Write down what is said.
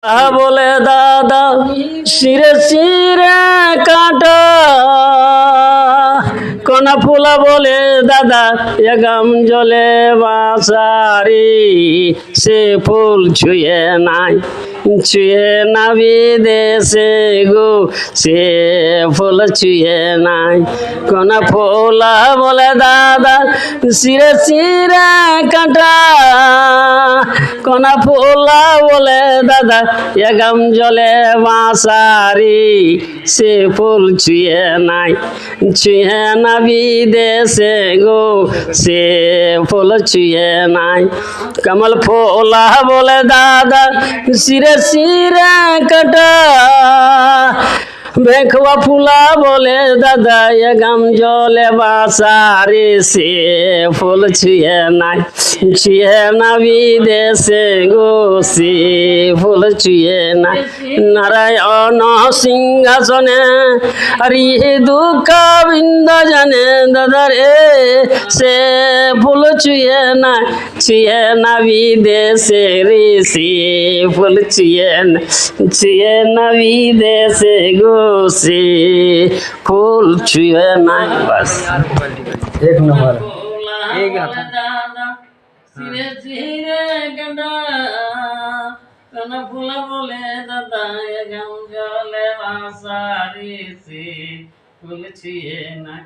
বলে দাদা শিরে শিরে কাটা কোনা ফুলা বলে দাদা এগাম জলে বাসারি সে ফুল ছুঁয়ে নাই ছুঁয়ে না বিদেশে গো সে ফুল ছুঁয়ে নাই কোনা ফুলা বলে দাদা শিরে শিরে কাটা কোনা ফুলা বলে দাদা এগাম জলে বাসারি সে ফুল ছুঁয়ে নাই ছুঁয়ে না বিদেশে গো সে ফুল ছুঁয়ে নাই কমল ফোলা বলে দাদা শিরে শিরে কাটা বেখুয়া ফুলা বলে দাদা এগাম জলে বাসারি সে ফুল ছুঁয়ে নাই ছুঁয়ে না বিদেশে গো সে ফুল ছুঁয়ে নাই নারায়ণ সিংহাসনে হরি দুঃখ বৃন্দ জানে দাদা রে সে ফুল ছুঁয়ে না বিদেশে রে সে ফুল ছুঁয়ে না বিদেশে গো से फूल छुए ना बस एक नंबर एक सिरे सिरे गंडा कना फूला बोले दादा एगम जले वासारी से फूल छुए ना